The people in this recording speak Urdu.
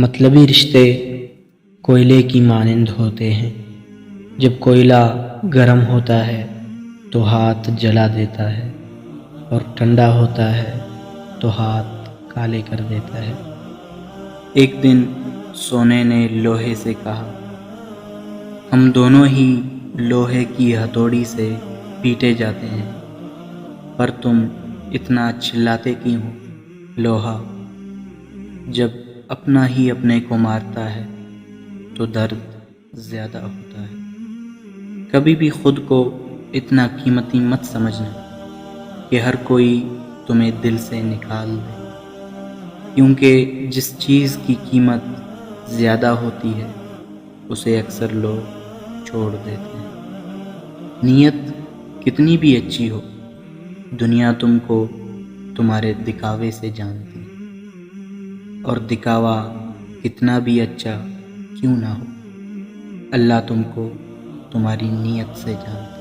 مطلبی رشتے کوئلے کی مانند ہوتے ہیں۔ جب کوئلہ گرم ہوتا ہے تو ہاتھ جلا دیتا ہے اور ٹھنڈا ہوتا ہے تو ہاتھ کالے کر دیتا ہے۔ ایک دن سونے نے لوہے سے کہا، ہم دونوں ہی لوہے کی ہتھوڑی سے پیٹے جاتے ہیں، پر تم اتنا چلاتے کیوں ہو؟ لوہا جب اپنا ہی اپنے کو مارتا ہے تو درد زیادہ ہوتا ہے۔ کبھی بھی خود کو اتنا قیمتی مت سمجھنا کہ ہر کوئی تمہیں دل سے نکال دے، کیونکہ جس چیز کی قیمت زیادہ ہوتی ہے اسے اکثر لوگ چھوڑ دیتے ہیں۔ نیت کتنی بھی اچھی ہو، دنیا تم کو تمہارے دکھاوے سے جانتی، اور دکھاوا کتنا بھی اچھا کیوں نہ ہو، اللہ تم کو تمہاری نیت سے جانتا۔